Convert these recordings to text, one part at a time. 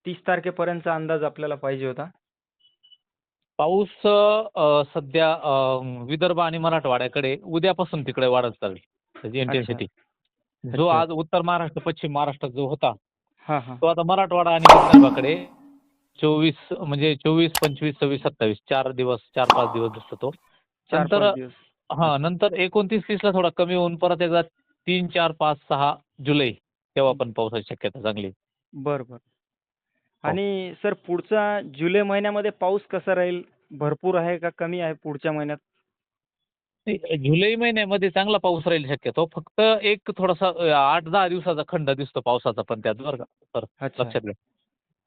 30 तारखेपर्यंतचा अंदाज आपल्याला पाहिजे होता. पाऊस सध्या विदर्भ आणि मराठवाड्याकडे उद्यापासून तिकडे वाढत चालेल त्याची अच्छा. इंटेन्सिटी. जो अच्छा, आज अच्छा. उत्तर महाराष्ट्र, पश्चिम महाराष्ट्रात जो होता, हां, हां. तो आता मराठवाडा आणि विदर्भाकडे 24 म्हणजे 24, 25, 26, 27 4 दिवस, 4-5 दिवस दिसतो तो. नंतर 4-5 दिवस. हां, अच्छा. नंतर 29-30 ला थोडा कमी होऊन परत एकदा 3, 4, 5, 6 जुलै तेव्हा पण पावसाची शक्यता चांगली आहे. बरं, बरं. हो. आणि सर पुढचा जुलै महिन्यामध्ये पाऊस कसा राहील? भरपूर आहे का कमी आहे पुढच्या महिन्यात? नाही, जुलै महिन्यामध्ये चांगला पाऊस राहील शक्यतो. फक्त एक थोडासा 8-10 दिवसाचा खंड दिसतो पावसाचा पण त्यात बरं का सर, अच्छा, लक्षात घ्या.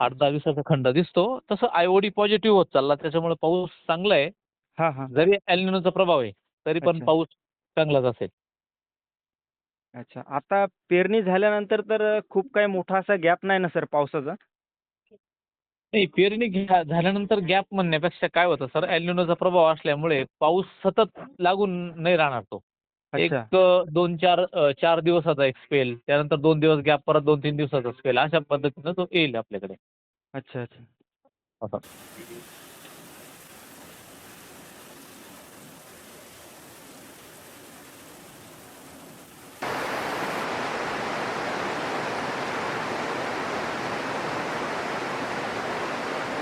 8-10 अच्छा. दिवसाचा खंड दिसतो. तसं आय-ओ-डी पॉझिटिव्ह होत चालला त्याच्यामुळे पाऊस चांगला आहे. हां, हां. जरी एल निनोचा प्रभाव आहे, तरी पण अच्छा, पाऊस चांगलाच असेल. अच्छा. आता पेरणी झाल्यानंतर तर खूप काही मोठा असा गॅप नाही ना सर पावसाचा? नाही, पेरणी झाल्यानंतर गॅप म्हणण्यापेक्षा काय होतं सर, एल निनोचा प्रभाव असल्यामुळे पाऊस सतत लागून नाही राहणार तो. एक अच्छा. 2-4 4 दिवसाचा एक स्पेल, त्यानंतर 2 दिवस गॅप, परत 2-3 दिवसाचा स्पेल अशा पद्धतीनं तो येईल आपल्याकडे. अच्छा, अच्छा. असं.